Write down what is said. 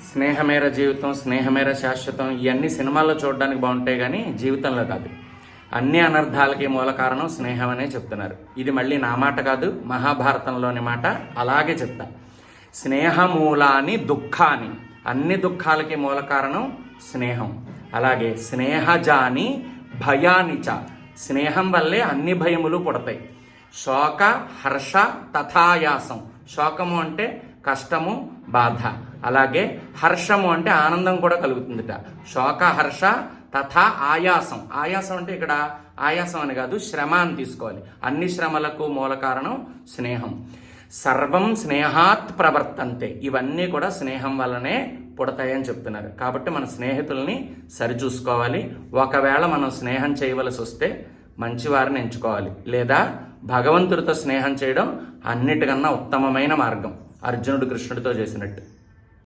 స్నేహమేర జీవితం, స్నేహమేర శాశ్వతం ఇవన్నీ సినిమాల్లో చూడడానికి బాగుంటాయి కానీ జీవితంలో కాదు. అన్ని అనర్థాలకి మూల కారణం స్నేహం అనే చెప్తున్నారు. ఇది మళ్ళీ నా మాట కాదు, మహాభారతంలోని మాట. అలాగే చెప్తా. స్నేహమూలాని దుఃఖాని, అన్ని దుఃఖాలకి మూల కారణం స్నేహం. అలాగే స్నేహజాని భయానిచ, స్నేహం వల్లే అన్ని భయములు పుడతాయి. శోక హర్ష తథాయాసం, శోకము అంటే కష్టము బాధ, అలాగే హర్షము అంటే ఆనందం కూడా కలుగుతుందిట. శోక హర్ష తథా ఆయాసం, ఆయాసం అంటే ఇక్కడ ఆయాసం అని కాదు, శ్రమ అని తీసుకోవాలి. అన్ని శ్రమలకు మూల కారణం స్నేహం. సర్వం స్నేహాత్ ప్రవర్తంతే, ఇవన్నీ కూడా స్నేహం వల్లనే పుడతాయని చెప్తున్నారు. కాబట్టి మన స్నేహితుల్ని సరిచూసుకోవాలి. ఒకవేళ మనం స్నేహం చేయవలసి వస్తే మంచివారిని ఎంచుకోవాలి, లేదా భగవంతుడితో స్నేహం చేయడం అన్నిటికన్నా ఉత్తమమైన మార్గం, అర్జునుడు కృష్ణుడితో చేసినట్టు.